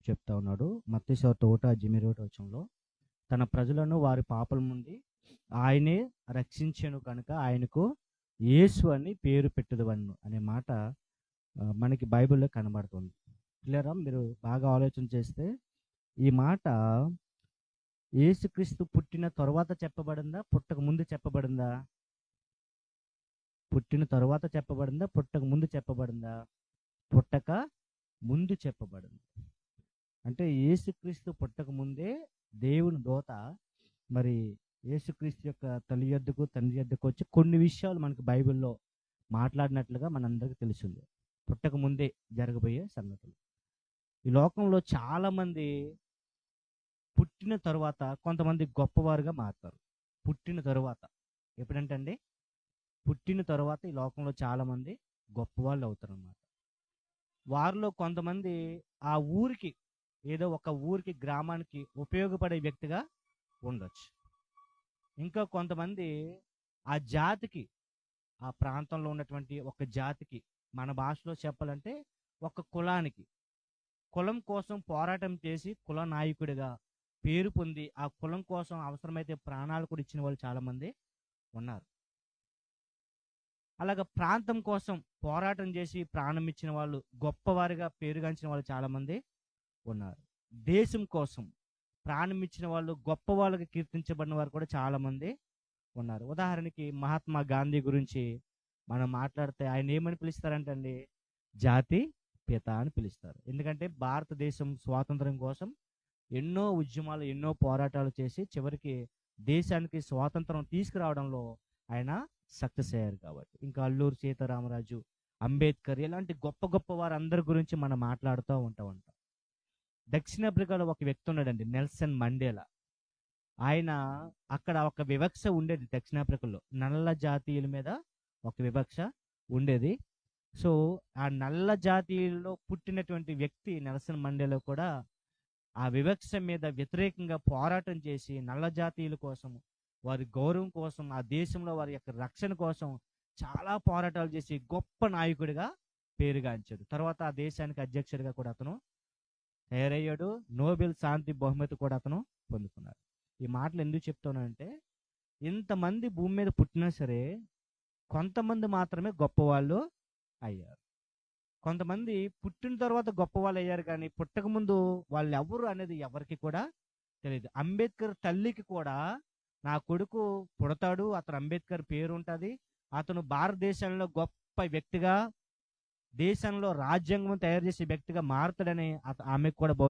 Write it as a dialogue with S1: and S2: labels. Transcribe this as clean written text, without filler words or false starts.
S1: చెప్తా ఉన్నాడు. మత్తయి సువార్త 1:21 తన ప్రజలను వారి పాపల నుండి ఆయనే రక్షించెను కనుక ఆయనకు యేసు అని పేరు పెట్టుదవన్ను అనే మాట మనకి బైబిల్లో కనబడుతుంది. క్లియరా? మీరు బాగా ఆలోచన చేస్తే ఈ మాట యేసుక్రీస్తు పుట్టిన తరువాత చెప్పబడిందా, పుట్టక ముందు చెప్పబడిందా? పుట్టిన తరువాత చెప్పబడిందా, పుట్టక ముందు చెప్పబడిందా? పుట్టక ముందు చెప్పబడింది. అంటే యేసుక్రీస్తు పుట్టక ముందే దేవుని దూత మరి యేసుక్రీస్తు యొక్క తల్లి యొద్దకు తండ్రి యొద్దకు వచ్చి కొన్ని విషయాలు మనకు బైబిల్లో మాట్లాడినట్లుగా మనందరికీ తెలిసింది. పుట్టక ముందే జరగబోయే సంగతులు. ఈ లోకంలో చాలా మంది పుట్టిన తరువాత కొంతమంది గొప్పవారుగా మారుతారు. పుట్టిన తరువాత ఎప్పుడంటే అండి, పుట్టిన తరువాత ఈ లోకంలో చాలా మంది గొప్పవాళ్ళు అవుతారు అన్నమాట. వారిలో కొంతమంది ఆ ఊరికి, ఏదో ఒక ఊరికి, గ్రామానికి ఉపయోగపడే వ్యక్తిగా ఉండొచ్చు. ఇంకా కొంతమంది ఆ జాతికి, ఆ ప్రాంతంలో ఉన్నటువంటి ఒక జాతికి, మన భాషలో చెప్పాలంటే ఒక కులానికి, కులం కోసం పోరాటం చేసి కుల నాయకుడిగా పేరు పొంది ఆ కులం కోసం అవసరమైతే ప్రాణాలు కూడా ఇచ్చిన వాళ్ళు చాలామంది ఉన్నారు. అలాగ ప్రాంతం కోసం పోరాటం చేసి ప్రాణం ఇచ్చిన వాళ్ళు, గొప్పవారిగా పేరుగాంచిన వాళ్ళు చాలామంది ఉన్నారు. దేశం కోసం ప్రాణం ఇచ్చిన వాళ్ళు, గొప్ప వాళ్ళకి కీర్తించబడిన వారు కూడా చాలామంది ఉన్నారు. ఉదాహరణకి మహాత్మా గాంధీ గురించి మనం మాట్లాడితే ఆయన ఏమని పిలుస్తారంటండి? జాతి పిత అని పిలుస్తారు. ఎందుకంటే భారతదేశం స్వాతంత్రం కోసం ఎన్నో ఉద్యమాలు, ఎన్నో పోరాటాలు చేసి చివరికి దేశానికి స్వాతంత్రం తీసుకురావడంలో ఆయన సక్సెస్ అయ్యారు కాబట్టి. ఇంకా అల్లూరి సీతారామరాజు, అంబేద్కర్, ఇలాంటి గొప్ప గొప్ప వారందరి గురించి మనం మాట్లాడుతూ ఉంటాం. దక్షిణాఫ్రికాలో ఒక వ్యక్తి ఉన్నాడండి, నెల్సన్ మండేలా. ఆయన అక్కడ ఒక వివక్ష ఉండేది దక్షిణాఫ్రికాలో, నల్ల జాతీయుల మీద ఒక వివక్ష ఉండేది. సో ఆ నల్ల జాతీయుల్లో పుట్టినటువంటి వ్యక్తి నెల్సన్ మండేలా కూడా ఆ వివక్ష మీద వ్యతిరేకంగా పోరాటం చేసి నల్ల జాతీయుల కోసం, వారి గౌరవం కోసం, ఆ దేశంలో వారి యొక్క రక్షణ కోసం చాలా పోరాటాలు చేసి గొప్ప నాయకుడిగా పేరుగాంచాడు. తర్వాత ఆ దేశానికి అధ్యక్షుడిగా కూడా అతను తయారయ్యాడు. నోబెల్ శాంతి బహుమతి కూడా అతను పొందుకున్నాడు. ఈ మాటలు ఎందుకు చెప్తానంటే, ఇంతమంది భూమి మీద పుట్టినా సరే కొంతమంది మాత్రమే గొప్పవాళ్ళు అయ్యారు. కొంతమంది పుట్టిన తర్వాత గొప్పవాళ్ళు అయ్యారు, కానీ పుట్టక ముందు వాళ్ళు ఎవరు అనేది ఎవరికి కూడా తెలియదు. అంబేద్కర్ తల్లికి కూడా నా కొడుకు పుడతాడు, అతను అంబేద్కర్ పేరు ఉంటుంది, అతను భారతదేశంలో గొప్ప వ్యక్తిగా, దేశంలో రాజ్యాంగం తయారు చేసే వ్యక్తిగా మారుతాడని ఆమెకు కూడా